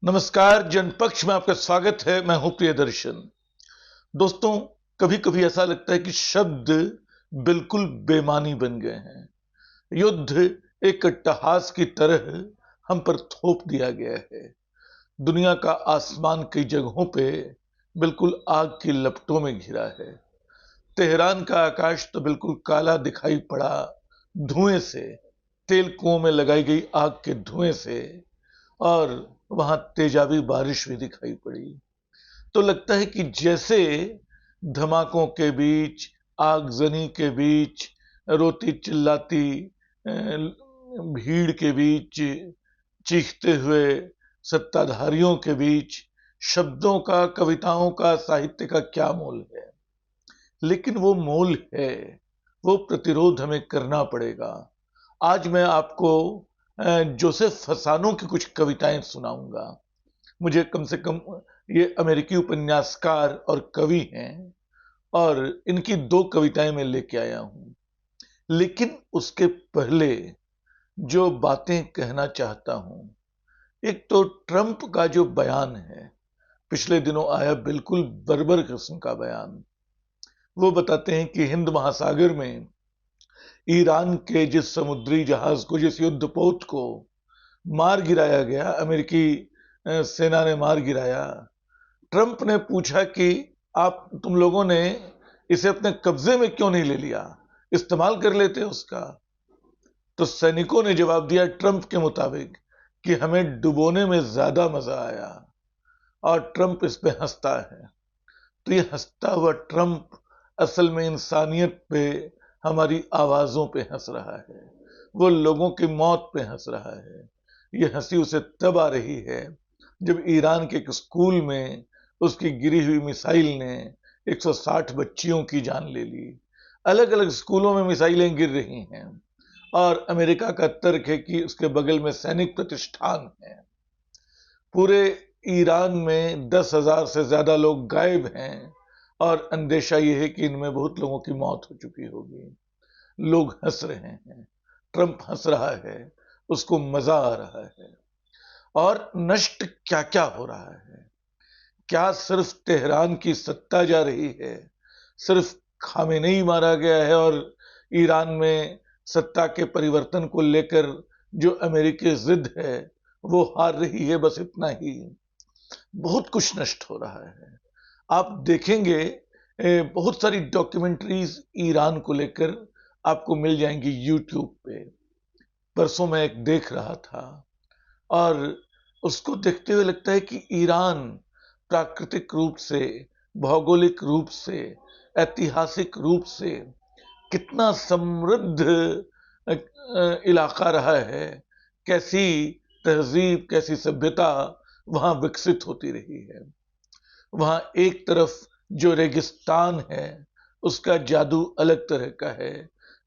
नमस्कार। जनपक्ष में आपका स्वागत है। मैं हूं प्रियदर्शन। दोस्तों, कभी कभी ऐसा लगता है कि शब्द बिल्कुल बेमानी बन गए हैं। युद्ध एक अट्टहास की तरह हम पर थोप दिया गया है। दुनिया का आसमान कई जगहों पे बिल्कुल आग की लपटों में घिरा है। तेहरान का आकाश तो बिल्कुल काला दिखाई पड़ा धुएं से, तेल कुओं में लगाई गई आग के धुएं से। और वहां तेजाबी बारिश भी दिखाई पड़ी। तो लगता है कि जैसे धमाकों के बीच, आगजनी के बीच, रोती चिल्लाती भीड़ के बीच, चीखते हुए सत्ताधारियों के बीच शब्दों का, कविताओं का, साहित्य का क्या मोल है। लेकिन वो मोल है, वो प्रतिरोध हमें करना पड़ेगा। आज मैं आपको जोसेफ फसानो की कुछ कविताएं सुनाऊंगा। मुझे कम से कम ये अमेरिकी उपन्यासकार और कवि हैं, और इनकी दो कविताएं मैं लेके आया हूं। लेकिन उसके पहले जो बातें कहना चाहता हूं, एक तो ट्रंप का जो बयान है, पिछले दिनों आया, बिल्कुल बर्बर किस्म का बयान। वो बताते हैं कि हिंद महासागर में ईरान के जिस समुद्री जहाज को, जिस युद्धपोत को मार गिराया गया, अमेरिकी सेना ने मार गिराया, ट्रंप ने पूछा कि तुम लोगों ने इसे अपने कब्जे में क्यों नहीं ले लिया, इस्तेमाल कर लेते उसका। तो सैनिकों ने जवाब दिया ट्रंप के मुताबिक कि हमें डुबोने में ज्यादा मजा आया। और ट्रंप इस पे हंसता है। तो ये हंसता हुआ ट्रंप असल में इंसानियत पे, हमारी आवाजों पे हंस रहा है। वो लोगों की मौत पे हंस रहा है। ये हंसी उसे तब आ रही है जब ईरान के एक स्कूल में उसकी गिरी हुई मिसाइल ने 160 बच्चियों की जान ले ली। अलग अलग स्कूलों में मिसाइलें गिर रही हैं, और अमेरिका का तर्क है कि उसके बगल में सैनिक प्रतिष्ठान है। पूरे ईरान में 10,000 से ज्यादा लोग गायब हैं, और अंदेशा यह है कि इनमें बहुत लोगों की मौत हो चुकी होगी। लोग हंस रहे हैं, ट्रंप हंस रहा है, उसको मजा आ रहा है। और नष्ट क्या क्या हो रहा है। क्या सिर्फ तेहरान की सत्ता जा रही है, सिर्फ खामेनेई मारा गया है, और ईरान में सत्ता के परिवर्तन को लेकर जो अमेरिकी जिद है वो हार रही है, बस इतना ही। बहुत कुछ नष्ट हो रहा है। आप देखेंगे बहुत सारी डॉक्यूमेंट्रीज ईरान को लेकर आपको मिल जाएंगी यूट्यूब पे। परसों मैं एक देख रहा था, और उसको देखते हुए लगता है कि ईरान प्राकृतिक रूप से, भौगोलिक रूप से, ऐतिहासिक रूप से कितना समृद्ध इलाका रहा है। कैसी तहजीब, कैसी सभ्यता वहां विकसित होती रही है। वहां एक तरफ जो रेगिस्तान है, उसका जादू अलग तरह का है।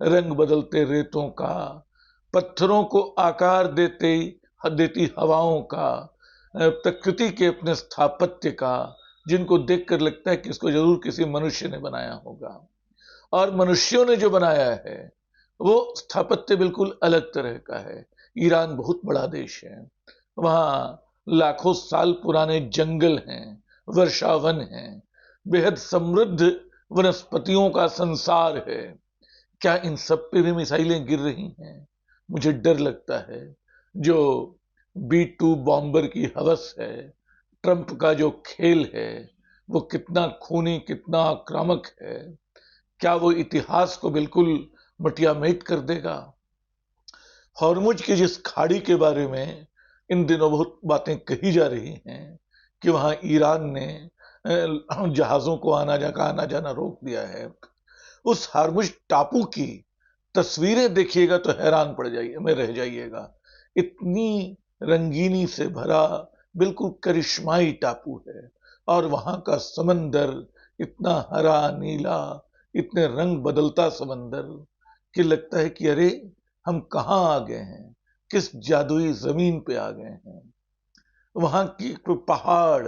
रंग बदलते रेतों का, पत्थरों को आकार देती हवाओं का, प्रकृति के अपने स्थापत्य का, जिनको देखकर लगता है कि इसको जरूर किसी मनुष्य ने बनाया होगा। और मनुष्यों ने जो बनाया है वो स्थापत्य बिल्कुल अलग तरह का है। ईरान बहुत बड़ा देश है। वहां लाखों साल पुराने जंगल हैं, वर्षावन हैं, बेहद समृद्ध वनस्पतियों का संसार है। क्या इन सब पे भी मिसाइलें गिर रही हैं? मुझे डर लगता है। जो B-2 बॉम्बर की हवस है, ट्रंप का जो खेल है, वो कितना खूनी, कितना आक्रामक है। क्या वो इतिहास को बिल्कुल मटियामेट कर देगा? हॉर्मुज की जिस खाड़ी के बारे में इन दिनों बहुत बातें कही जा रही हैं कि वहां ईरान ने जहाजों को आना जाना रोक दिया है, उस हॉर्मुज टापू की तस्वीरें देखिएगा तो हैरान पड़ जाइए, में रह जाइएगा। इतनी रंगीनी से भरा, बिल्कुल करिश्माई टापू है। और वहां का समंदर इतना हरा नीला, इतने रंग बदलता समंदर, कि लगता है कि अरे, हम कहां आ गए हैं, किस जादुई जमीन पे आ गए हैं। वहां की पहाड़,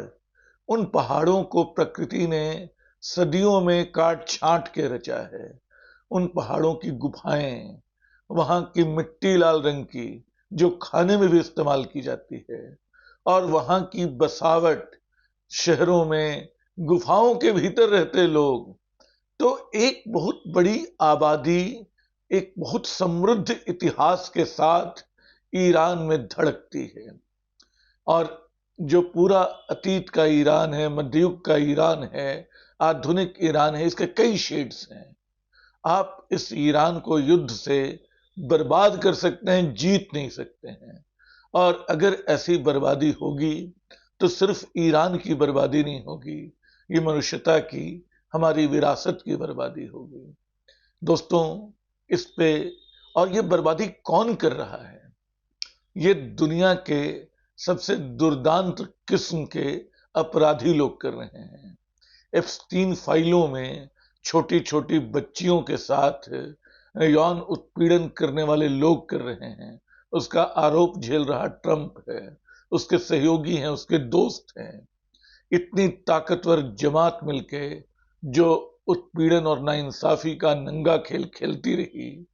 उन पहाड़ों को प्रकृति ने सदियों में काट छांट के रचा है। उन पहाड़ों की गुफाएं, वहां की मिट्टी लाल रंग की, जो खाने में भी इस्तेमाल की जाती है, और वहां की बसावट, शहरों में गुफाओं के भीतर रहते लोग, तो एक बहुत बड़ी आबादी, एक बहुत समृद्ध इतिहास के साथ ईरान में धड़कती है। और जो पूरा अतीत का ईरान है, मध्ययुग का ईरान है, आधुनिक ईरान है, इसके कई शेड्स हैं। आप इस ईरान को युद्ध से बर्बाद कर सकते हैं, जीत नहीं सकते हैं। और अगर ऐसी बर्बादी होगी तो सिर्फ ईरान की बर्बादी नहीं होगी, ये मनुष्यता की, हमारी विरासत की बर्बादी होगी। दोस्तों, इस पे, और ये बर्बादी कौन कर रहा है? ये दुनिया के सबसे दुर्दांत किस्म के अपराधी लोग कर रहे हैं। एप्स्टीन फाइलों में छोटी छोटी बच्चियों के साथ यौन उत्पीड़न करने वाले लोग कर रहे हैं। उसका आरोप झेल रहा ट्रंप है, उसके सहयोगी हैं, उसके दोस्त हैं। इतनी ताकतवर जमात मिलके जो उत्पीड़न और नाइंसाफी का नंगा खेल खेलती रही,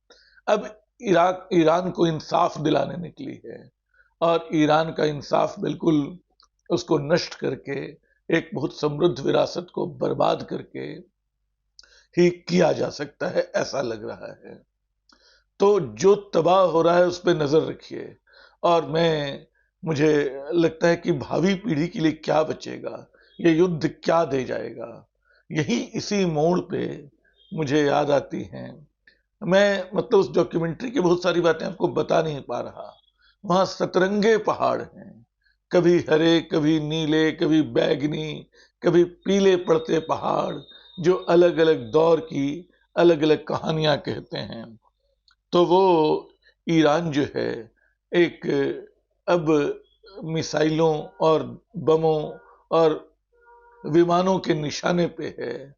अब ईरान को इंसाफ दिलाने निकली है। और ईरान का इंसाफ बिल्कुल उसको नष्ट करके, एक बहुत समृद्ध विरासत को बर्बाद करके ही किया जा सकता है, ऐसा लग रहा है। तो जो तबाह हो रहा है उस पर नजर रखिए। और मुझे लगता है कि भावी पीढ़ी के लिए क्या बचेगा, ये युद्ध क्या दे जाएगा, यही इसी मोड़ पे मुझे याद आती हैं। मैं मतलब उस डॉक्यूमेंट्री की बहुत सारी बातें आपको बता नहीं पा रहा। वहां सतरंगे पहाड़ हैं, कभी हरे, कभी नीले, कभी बैगनी, कभी पीले पड़ते पहाड़, जो अलग अलग दौर की अलग अलग कहानियां कहते हैं। तो वो ईरान जो है, एक अब मिसाइलों और बमों और विमानों के निशाने पे है।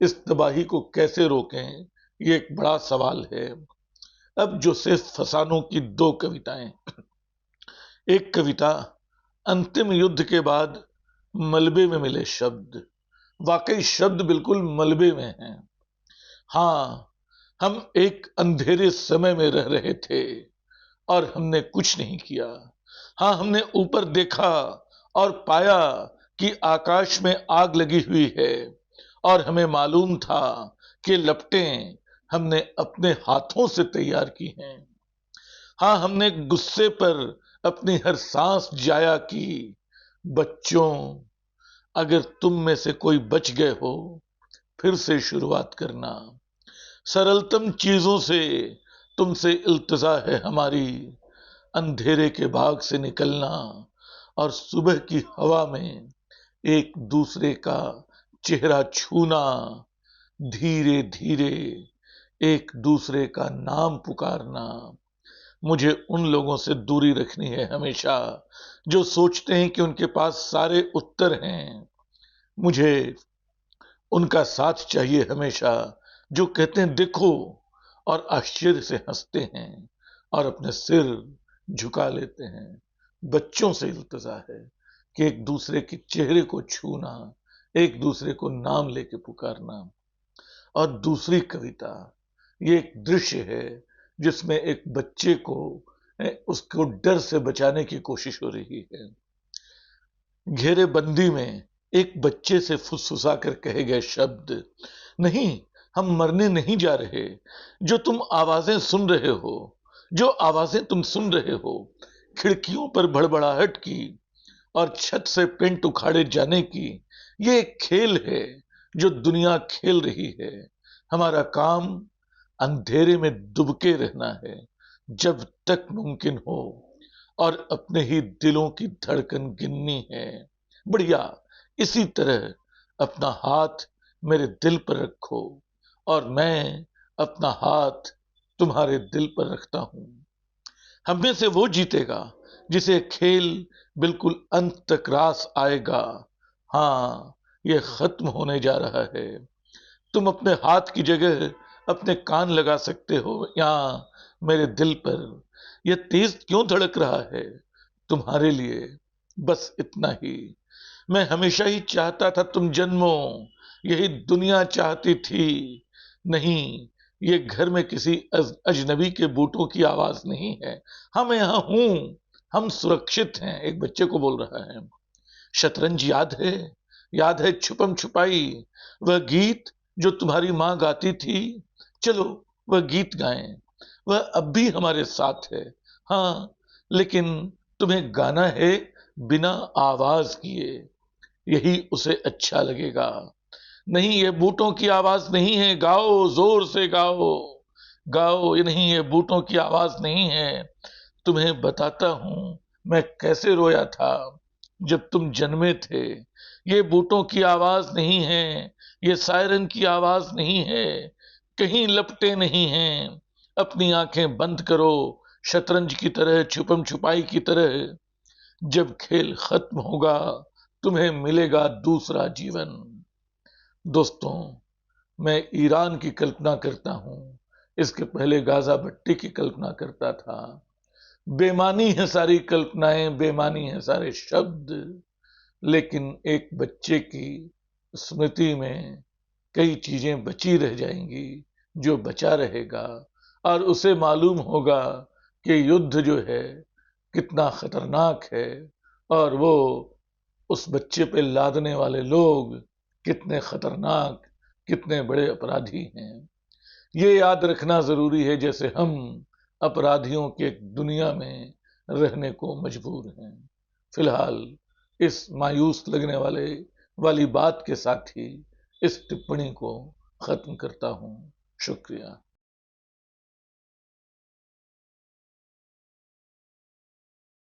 इस तबाही को कैसे रोकें, ये एक बड़ा सवाल है। अब जोसेफ फसानो की दो कविताएं। एक कविता, अंतिम युद्ध के बाद मलबे में मिले शब्द। वाकई शब्द बिल्कुल मलबे में हैं। हाँ, हम एक अंधेरे समय में रह रहे थे और हमने कुछ नहीं किया। हाँ, हमने ऊपर देखा और पाया कि आकाश में आग लगी हुई है, और हमें मालूम था कि लपटें हमने अपने हाथों से तैयार की हैं। हाँ, हमने गुस्से पर अपनी हर सांस जाया की। बच्चों, अगर तुम में से कोई बच गए हो, फिर से शुरुआत करना। सरलतम चीजों से तुमसे इल्तिजा है हमारी। अंधेरे के भाग से निकलना और सुबह की हवा में एक दूसरे का चेहरा छूना, धीरे धीरे एक दूसरे का नाम पुकारना। मुझे उन लोगों से दूरी रखनी है हमेशा, जो सोचते हैं कि उनके पास सारे उत्तर हैं। मुझे उनका साथ चाहिए हमेशा, जो कहते हैं देखो, और आश्चर्य से हंसते हैं और अपने सिर झुका लेते हैं। बच्चों से इल्तिजा है कि एक दूसरे के चेहरे को छूना, एक दूसरे को नाम लेके पुकारना। और दूसरी कविता, ये एक दृश्य है जिसमें एक बच्चे को उसको डर से बचाने की कोशिश हो रही है। घेरेबंदी में एक बच्चे से फुसफुसा कर कहे गए शब्द, नहीं, हम मरने नहीं जा रहे। जो तुम आवाजें सुन रहे हो, जो आवाजें तुम सुन रहे हो, खिड़कियों पर भड़बड़ाहट की और छत से पेंट उखाड़े जाने की, ये एक खेल है जो दुनिया खेल रही है। हमारा काम अंधेरे में दुबके रहना है जब तक मुमकिन हो, और अपने ही दिलों की धड़कन गिननी है। बढ़िया, इसी तरह अपना हाथ मेरे दिल पर रखो और मैं अपना हाथ तुम्हारे दिल पर रखता हूं। हम में से वो जीतेगा जिसे खेल बिल्कुल अंत तक रास आएगा। हाँ, ये खत्म होने जा रहा है। तुम अपने हाथ की जगह अपने कान लगा सकते हो यहां मेरे दिल पर। यह तेज क्यों धड़क रहा है? तुम्हारे लिए, बस इतना ही। मैं हमेशा ही चाहता था तुम जन्मो, यही दुनिया चाहती थी। नहीं, ये घर में किसी अजनबी के बूटों की आवाज नहीं है। हाँ, मैं यहां हूं, हम सुरक्षित हैं। एक बच्चे को बोल रहा है। शतरंज याद है छुपम छुपाई, वह गीत जो तुम्हारी मां गाती थी, चलो वह गीत गाएं। वह अब भी हमारे साथ है, हाँ, लेकिन तुम्हें गाना है बिना आवाज किए, यही उसे अच्छा लगेगा। नहीं, ये बूटों की आवाज नहीं है, गाओ जोर से गाओ, गाओ। ये नहीं, ये बूटों की आवाज नहीं है। तुम्हें बताता हूं मैं कैसे रोया था जब तुम जन्मे थे। ये बूटों की आवाज नहीं है, ये सायरन की आवाज नहीं है, कहीं लपटे नहीं हैं। अपनी आंखें बंद करो, शतरंज की तरह, छुपम छुपाई की तरह। जब खेल खत्म होगा तुम्हें मिलेगा दूसरा जीवन। दोस्तों, मैं ईरान की कल्पना करता हूं, इसके पहले गाजा भट्टी की कल्पना करता था। बेमानी है सारी कल्पनाएं, बेमानी है सारे शब्द, लेकिन एक बच्चे की स्मृति में कई चीजें बची रह जाएंगी, जो बचा रहेगा। और उसे मालूम होगा कि युद्ध जो है कितना खतरनाक है, और वो उस बच्चे पे लादने वाले लोग कितने खतरनाक, कितने बड़े अपराधी हैं। ये याद रखना जरूरी है, जैसे हम अपराधियों की एक दुनिया में रहने को मजबूर हैं। फिलहाल इस मायूस लगने वाली बात के साथ ही इस टिप्पणी को खत्म करता हूं। शुक्रिया।